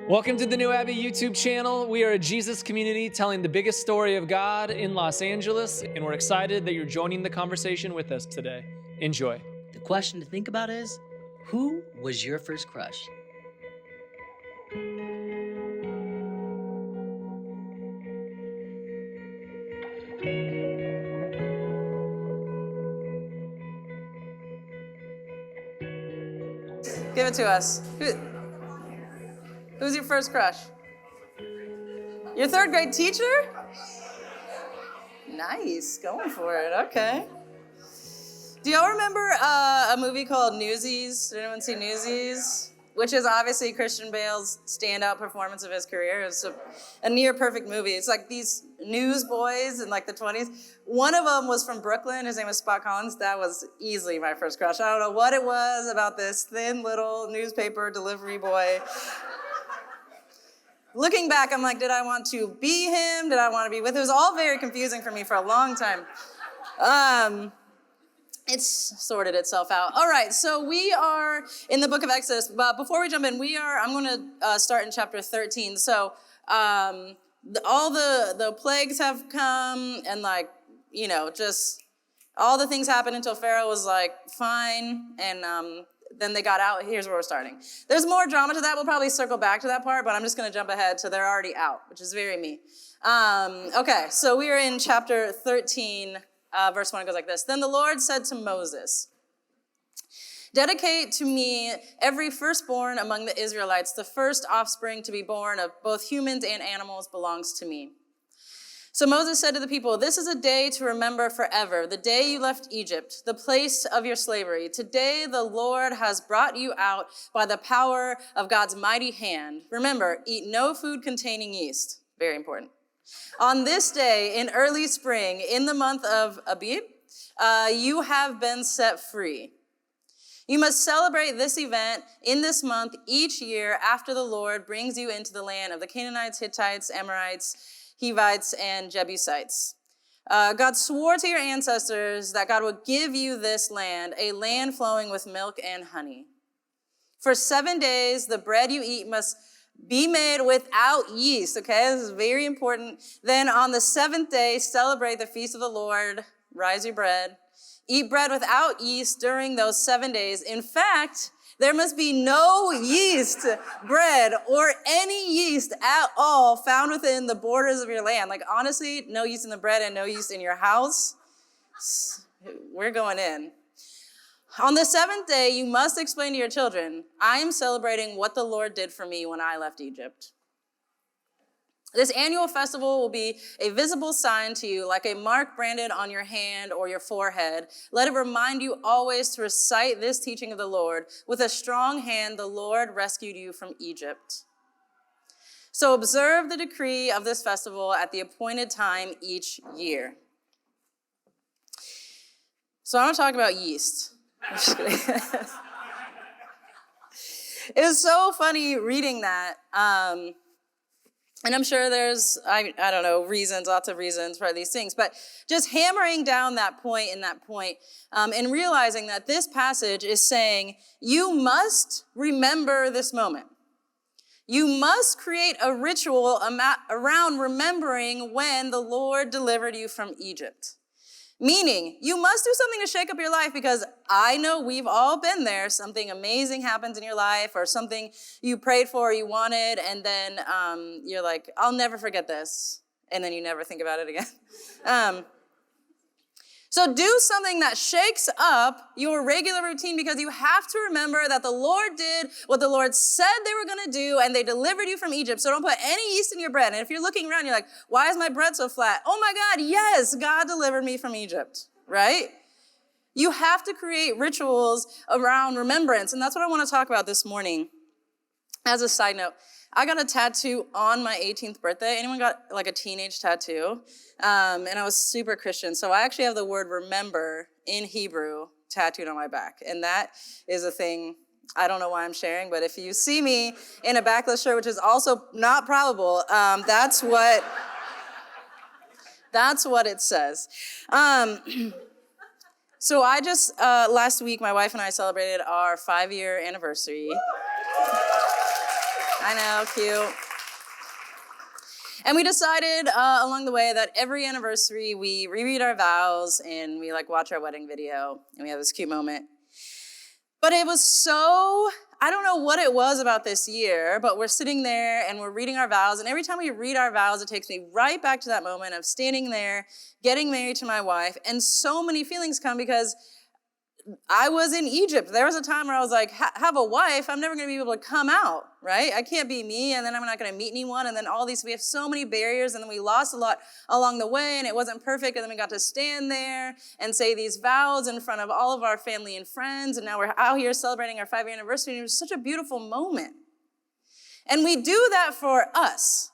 Welcome to the New Abbey YouTube channel. We are a Jesus community telling the biggest story of God in Los Angeles, and we're excited that you're joining the conversation with us today. Enjoy. The question to think about is, who was your first crush? Give it to us. Who's your first crush? Your third grade teacher? Nice, going for it, okay. Do y'all remember a movie called Newsies? Did anyone see Newsies? Which is obviously Christian Bale's standout performance of his career. It's a near perfect movie. It's like these newsboys in like the 20s. One of them was from Brooklyn. His name was Spot Collins. That was easily my first crush. I don't know what it was about this thin little newspaper delivery boy. Looking back, I'm like, did I want to be him? Did I want to be with him? It was all very confusing for me for a long time. It's sorted itself out. All right, so we are in the book of Exodus, but before we jump in, I'm going to start in chapter 13. So all the plagues have come, and just all the things happened until Pharaoh was like, fine, and then they got out. Here's where we're starting. There's more drama to that. We'll probably circle back to that part, but I'm just going to jump ahead. So they're already out, which is very me. Okay, so we are in chapter 13. Verse 1 goes like this. Then the Lord said to Moses, "Dedicate to me every firstborn among the Israelites. The first offspring to be born of both humans and animals belongs to me." So Moses said to the people, "This is a day to remember forever, the day you left Egypt, the place of your slavery. Today the Lord has brought you out by the power of God's mighty hand. Remember, eat no food containing yeast." Very important. "On this day in early spring, in the month of Abib, you have been set free. You must celebrate this event in this month each year after the Lord brings you into the land of the Canaanites, Hittites, Amorites, Hivites, and Jebusites. God swore to your ancestors that God would give you this land, a land flowing with milk and honey. For 7 days, the bread you eat must be made without yeast," okay? This is very important. "Then on the 7th day, celebrate the feast of the Lord. Rise your bread. Eat bread without yeast during those 7 days. In fact, there must be no yeast bread or any yeast at all found within the borders of your land." Like, honestly, no yeast in the bread and no yeast in your house. We're going in. "On the 7th day, you must explain to your children, I am celebrating what the Lord did for me when I left Egypt. This annual festival will be a visible sign to you, like a mark branded on your hand or your forehead. Let it remind you always to recite this teaching of the Lord. With a strong hand, the Lord rescued you from Egypt. So observe the decree of this festival at the appointed time each year." So I want to talk about yeast. I'm just kidding. It was so funny reading that. And I'm sure there's, I don't know, reasons, lots of reasons for these things. But just hammering down that point and realizing that this passage is saying, you must remember this moment. You must create a ritual around remembering when the Lord delivered you from Egypt. Meaning, you must do something to shake up your life, because I know we've all been there. Something amazing happens in your life, or something you prayed for or you wanted, and then you're like, I'll never forget this. And then you never think about it again. So do something that shakes up your regular routine, because you have to remember that the Lord did what the Lord said they were going to do, and they delivered you from Egypt. So don't put any yeast in your bread. And if you're looking around, you're like, why is my bread so flat? Oh my God, yes, God delivered me from Egypt, right? You have to create rituals around remembrance. And that's what I want to talk about this morning. As a side note, I got a tattoo on my 18th birthday. Anyone got like a teenage tattoo? And I was super Christian. So I actually have the word remember in Hebrew tattooed on my back. And that is a thing I don't know why I'm sharing, but if you see me in a backless shirt, which is also not probable, that's what it says. So I just, last week, my wife and I celebrated our 5-year anniversary. I know, cute. And we decided along the way that every anniversary we reread our vows and we like watch our wedding video and we have this cute moment. But it was so, I don't know what it was about this year, but we're sitting there and we're reading our vows, and every time we read our vows, it takes me right back to that moment of standing there, getting married to my wife, and so many feelings come because I was in Egypt. There was a time where I was like, have a wife, I'm never gonna be able to come out, right? I can't be me, and then I'm not gonna meet anyone, and then all these, we have so many barriers, and then we lost a lot along the way, and it wasn't perfect, and then we got to stand there and say these vows in front of all of our family and friends, and now we're out here celebrating our 5-year anniversary, and it was such a beautiful moment. And we do that for us.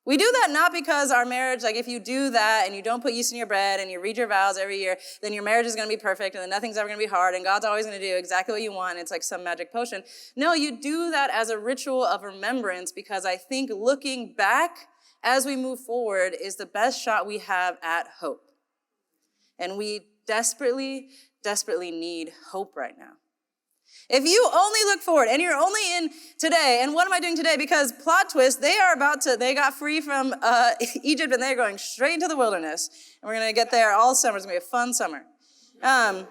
We do that not because our marriage, like if you do that and you don't put yeast in your bread and you read your vows every year, then your marriage is going to be perfect and then nothing's ever going to be hard and God's always going to do exactly what you want and it's like some magic potion. No, you do that as a ritual of remembrance because I think looking back as we move forward is the best shot we have at hope. And we desperately, desperately need hope right now. If you only look forward and you're only in today, and what am I doing today? Because plot twist, they got free from Egypt and they're going straight into the wilderness. And we're going to get there all summer. It's going to be a fun summer. So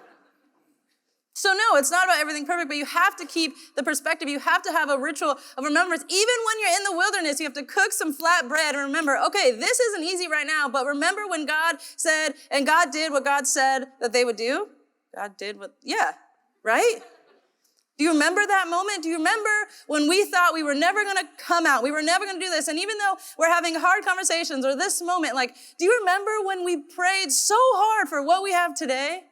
no, it's not about everything perfect, but you have to keep the perspective. You have to have a ritual of remembrance. Even when you're in the wilderness, you have to cook some flat bread and remember, okay, this isn't easy right now, but remember when God said, and God did what God said that they would do? God did what, yeah, right? Do you remember that moment? Do you remember when we thought we were never going to come out? We were never going to do this. And even though we're having hard conversations or this moment, like, do you remember when we prayed so hard for what we have today?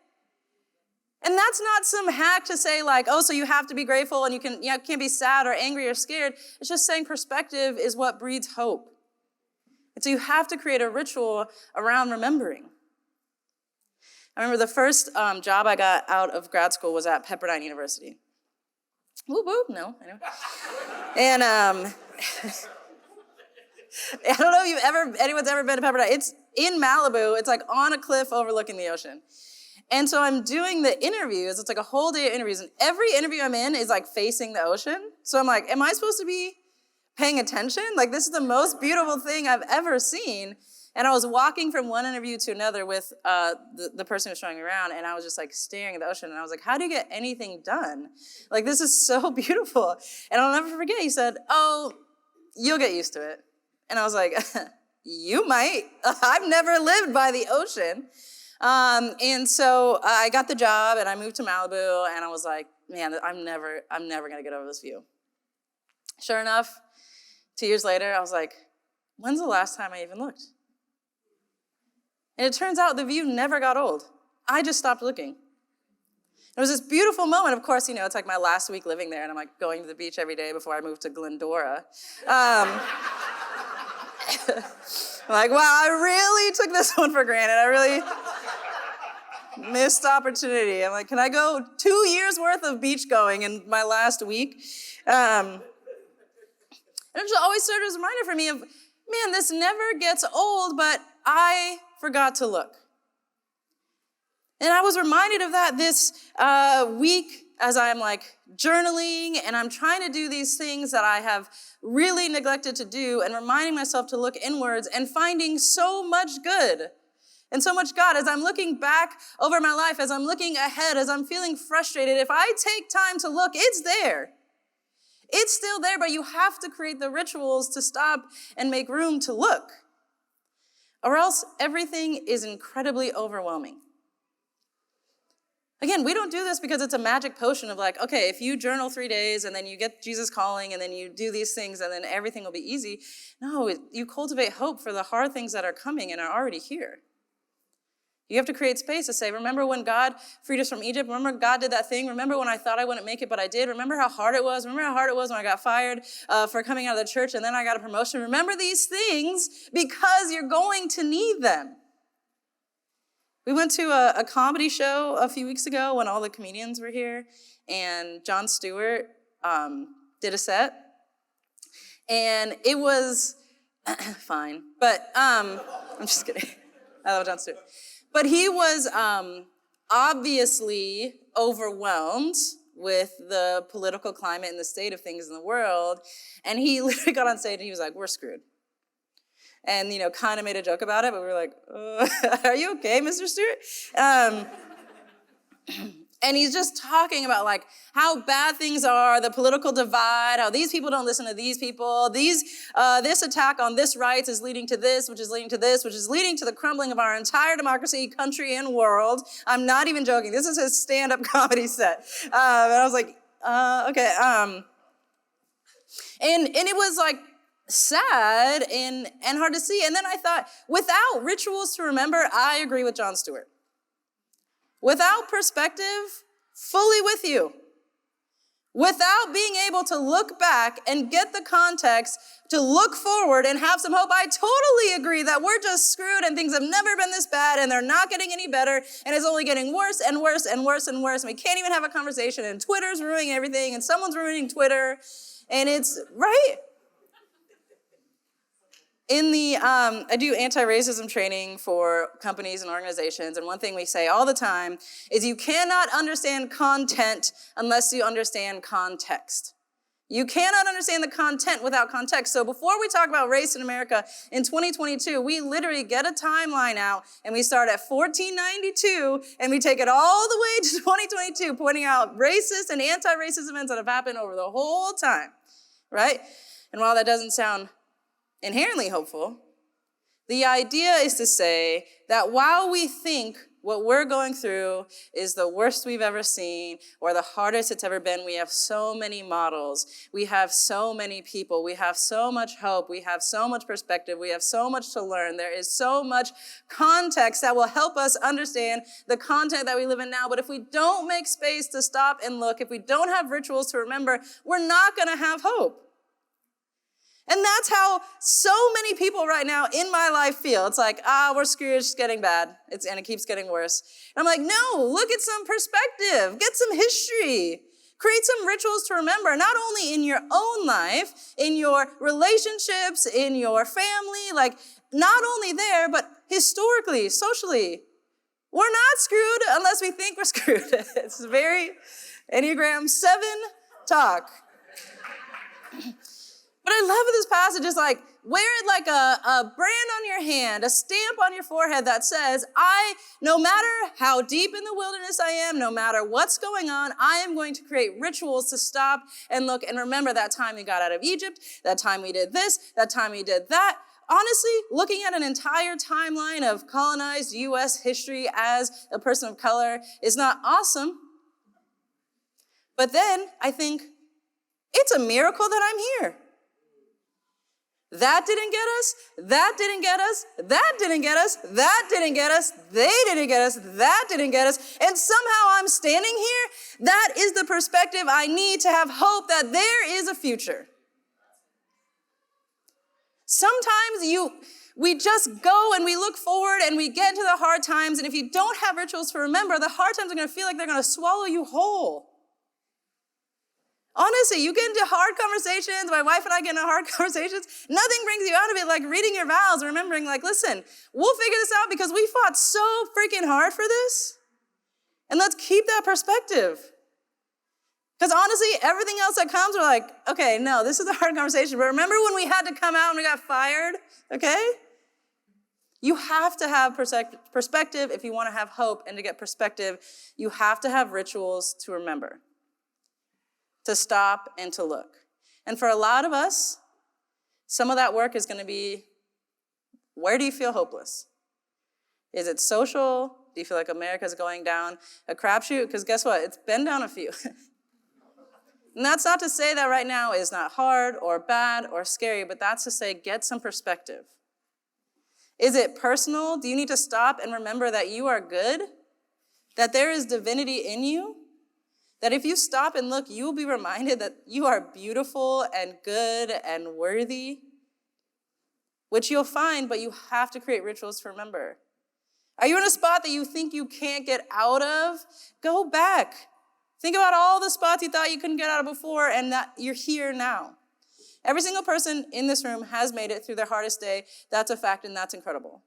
And that's not some hack to say like, oh, so you have to be grateful and you can't be sad or angry or scared. It's just saying perspective is what breeds hope. And so you have to create a ritual around remembering. I remember the first job I got out of grad school was at Pepperdine University. Whoop, whoop, no, I know. And I don't know if anyone's ever been to Pepperdine. It's in Malibu. It's like on a cliff overlooking the ocean. And so I'm doing the interviews. It's like a whole day of interviews. And every interview I'm in is like facing the ocean. So I'm like, am I supposed to be paying attention? Like this is the most beautiful thing I've ever seen. And I was walking from one interview to another with the person who was showing me around, and I was just like staring at the ocean, and I was like, how do you get anything done? Like, this is so beautiful. And I'll never forget, he said, oh, you'll get used to it. And I was like, you might. I've never lived by the ocean. And so I got the job, and I moved to Malibu, and I was like, man, I'm never gonna get over this view. Sure enough, 2 years later, I was like, when's the last time I even looked? And it turns out the view never got old. I just stopped looking. It was this beautiful moment. Of course, it's like my last week living there, and I'm like going to the beach every day before I moved to Glendora. I'm like, wow, I really took this one for granted. I really missed opportunity. I'm like, can I go 2 years worth of beach going in my last week? And it just always served as a reminder for me of, man, this never gets old, but I forgot to look. And I was reminded of that this week as I'm like journaling and I'm trying to do these things that I have really neglected to do and reminding myself to look inwards and finding so much good and so much God. As I'm looking back over my life, as I'm looking ahead, as I'm feeling frustrated, if I take time to look, it's there. It's still there, but you have to create the rituals to stop and make room to look. Or else everything is incredibly overwhelming. Again, we don't do this because it's a magic potion of like, okay, if you journal 3 days and then you get Jesus calling and then you do these things and then everything will be easy. No, you cultivate hope for the hard things that are coming and are already here. You have to create space to say, remember when God freed us from Egypt? Remember God did that thing? Remember when I thought I wouldn't make it, but I did? Remember how hard it was? Remember how hard it was when I got fired for coming out of the church and then I got a promotion? Remember these things because you're going to need them. We went to a comedy show a few weeks ago when all the comedians were here, and Jon Stewart did a set, and it was fine, but I'm just kidding. I love Jon Stewart. But he was obviously overwhelmed with the political climate and the state of things in the world. And he literally got on stage and he was like, we're screwed. And, kind of made a joke about it, but we were like, are you okay, Mr. Stewart? And he's just talking about like how bad things are, the political divide, how these people don't listen to these people, this attack on this rights is leading to this, which is leading to this, which is leading to the crumbling of our entire democracy, country, and world. I'm not even joking. This is his stand-up comedy set. And I was like, okay. And it was like sad and hard to see. And then I thought, without rituals to remember, I agree with Jon Stewart. Without perspective, fully with you. Without being able to look back and get the context to look forward and have some hope, I totally agree that we're just screwed and things have never been this bad and they're not getting any better and it's only getting worse and worse and worse and worse. And we can't even have a conversation and Twitter's ruining everything and someone's ruining Twitter and it's, right? I do anti-racism training for companies and organizations, and one thing we say all the time is you cannot understand content unless you understand context. You cannot understand the content without context. So before we talk about race in America in 2022, we literally get a timeline out and we start at 1492 and we take it all the way to 2022, pointing out racist and anti-racist events that have happened over the whole time, right? And while that doesn't sound inherently hopeful, the idea is to say that while we think what we're going through is the worst we've ever seen or the hardest it's ever been, we have so many models, we have so many people, we have so much hope, we have so much perspective, we have so much to learn. There is so much context that will help us understand the content that we live in now. But if we don't make space to stop and look, if we don't have rituals to remember, we're not going to have hope. And that's how so many people right now in my life feel. It's like, we're screwed, it's getting bad. And it keeps getting worse. And I'm like, no, look at some perspective. Get some history. Create some rituals to remember, not only in your own life, in your relationships, in your family, like not only there, but historically, socially. We're not screwed unless we think we're screwed. It's very Enneagram 7 talk. But I love this passage. It's like, wear it like a brand on your hand, a stamp on your forehead that says, no matter how deep in the wilderness I am, no matter what's going on, I am going to create rituals to stop and look and remember that time we got out of Egypt, that time we did this, that time we did that. Honestly, looking at an entire timeline of colonized U.S. history as a person of color is not awesome. But then I think, it's a miracle that I'm here. That didn't get us, that didn't get us, that didn't get us, that didn't get us, they didn't get us, that didn't get us, and somehow I'm standing here. That is the perspective I need to have hope that there is a future. Sometimes we just go and we look forward and we get into the hard times, and if you don't have rituals to remember, the hard times are going to feel like they're going to swallow you whole. Honestly, you get into hard conversations, my wife and I get into hard conversations, nothing brings you out of it like reading your vows and remembering like, listen, we'll figure this out because we fought so freaking hard for this. And let's keep that perspective. Because honestly, everything else that comes, we're like, okay, no, this is a hard conversation. But remember when we had to come out and we got fired, okay? You have to have perspective if you want to have hope. And to get perspective, you have to have rituals to remember, to stop and to look. And for a lot of us, some of that work is going to be, where do you feel hopeless? Is it social? Do you feel like America's going down a crapshoot? Because guess what? It's been down a few. And that's not to say that right now is not hard or bad or scary, but that's to say get some perspective. Is it personal? Do you need to stop and remember that you are good? That there is divinity in you? That if you stop and look, you will be reminded that you are beautiful and good and worthy, which you'll find, but you have to create rituals to remember. Are you in a spot that you think you can't get out of? Go back. Think about all the spots you thought you couldn't get out of before and that you're here now. Every single person in this room has made it through their hardest day. That's a fact, and that's incredible.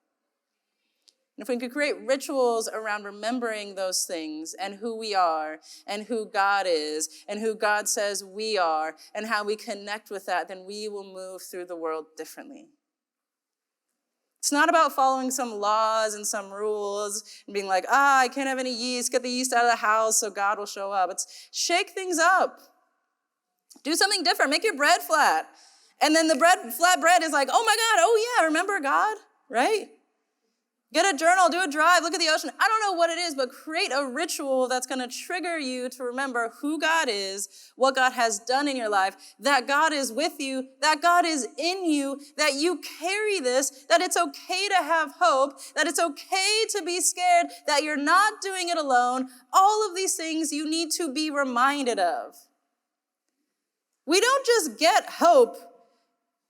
And if we could create rituals around remembering those things and who we are and who God is and who God says we are and how we connect with that, then we will move through the world differently. It's not about following some laws and some rules and being like, I can't have any yeast, get the yeast out of the house so God will show up. It's shake things up. Do something different. Make your bread flat. And then the flat bread is like, oh my God, oh yeah, remember God, right? Get a journal, do a drive, look at the ocean. I don't know what it is, but create a ritual that's going to trigger you to remember who God is, what God has done in your life, that God is with you, that God is in you, that you carry this, that it's okay to have hope, that it's okay to be scared, that you're not doing it alone. All of these things you need to be reminded of. We don't just get hope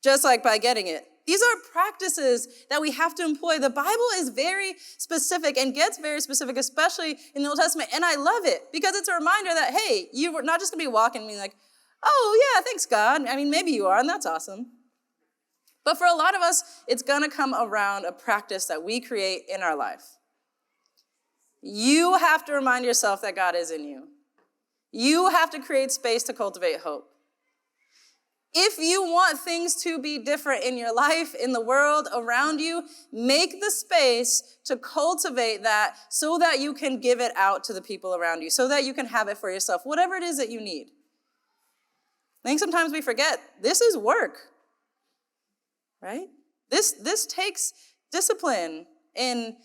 just like by getting it. These are practices that we have to employ. The Bible is very specific and gets very specific, especially in the Old Testament. And I love it because it's a reminder that, hey, you're not just going to be walking and being like, oh, yeah, thanks, God. I mean, maybe you are, and that's awesome. But for a lot of us, it's going to come around a practice that we create in our life. You have to remind yourself that God is in you. You have to create space to cultivate hope. If you want things to be different in your life, in the world around you, make the space to cultivate that so that you can give it out to the people around you, so that you can have it for yourself, whatever it is that you need. I think sometimes we forget, this is work, right? This takes discipline and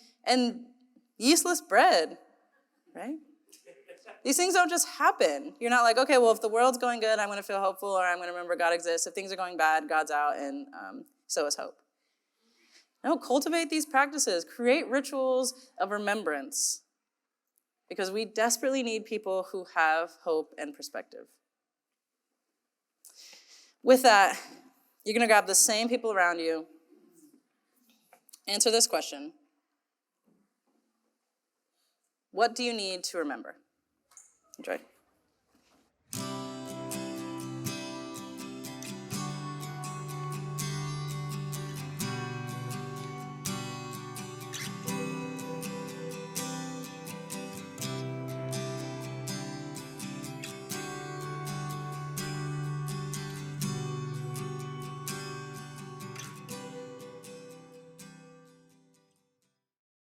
yeastless bread, right? These things don't just happen. You're not like, okay, well, if the world's going good, I'm going to feel hopeful, or I'm going to remember God exists. If things are going bad, God's out, and so is hope. No, cultivate these practices. Create rituals of remembrance, because we desperately need people who have hope and perspective. With that, you're going to grab the same people around you. Answer this question. What do you need to remember? Enjoy.